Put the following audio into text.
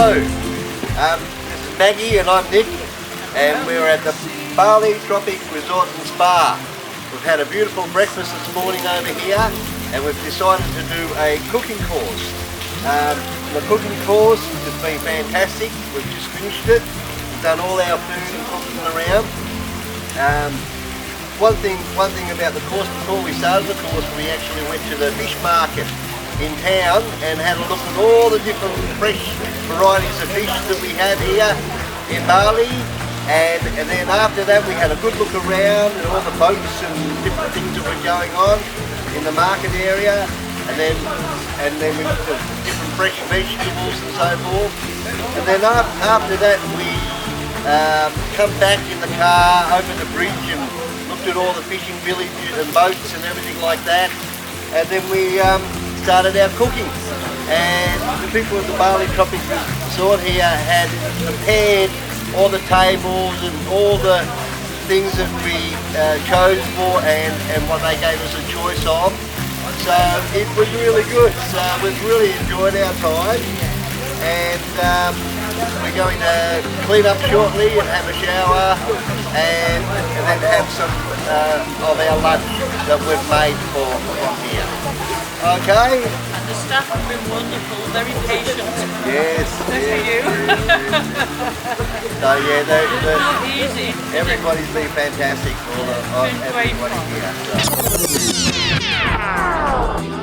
Hello, this is Maggie and I'm Nick, and we're at the Bali Tropic Resort and Spa. We've had a beautiful breakfast this morning over here, and we've decided to do a cooking course. The cooking course has been fantastic. We've just finished it. We've done all our food and cooking around. One thing about the course, before we started the course, we actually went to the fish market in town and had a look at all the different fresh varieties of fish that we have here in Bali, and then after that we had a good look around at all the boats and different things that were going on in the market area, and then we looked at different fresh vegetables and so forth, and then after that we come back in the car over the bridge and looked at all the fishing villages and boats and everything like that, and then we started our cooking. And the people at the Bali Tropic Resort here had prepared all the tables and all the things that we chose for and what they gave us a choice of. So it was really good. So we've really enjoyed our time, and we're going to clean up shortly and have a shower and then have some of our lunch that we've made from here. Okay. And the staff have been wonderful, very patient. Yes. So yeah, Not easy. everybody's been fantastic. It's been great everybody fun. here. So.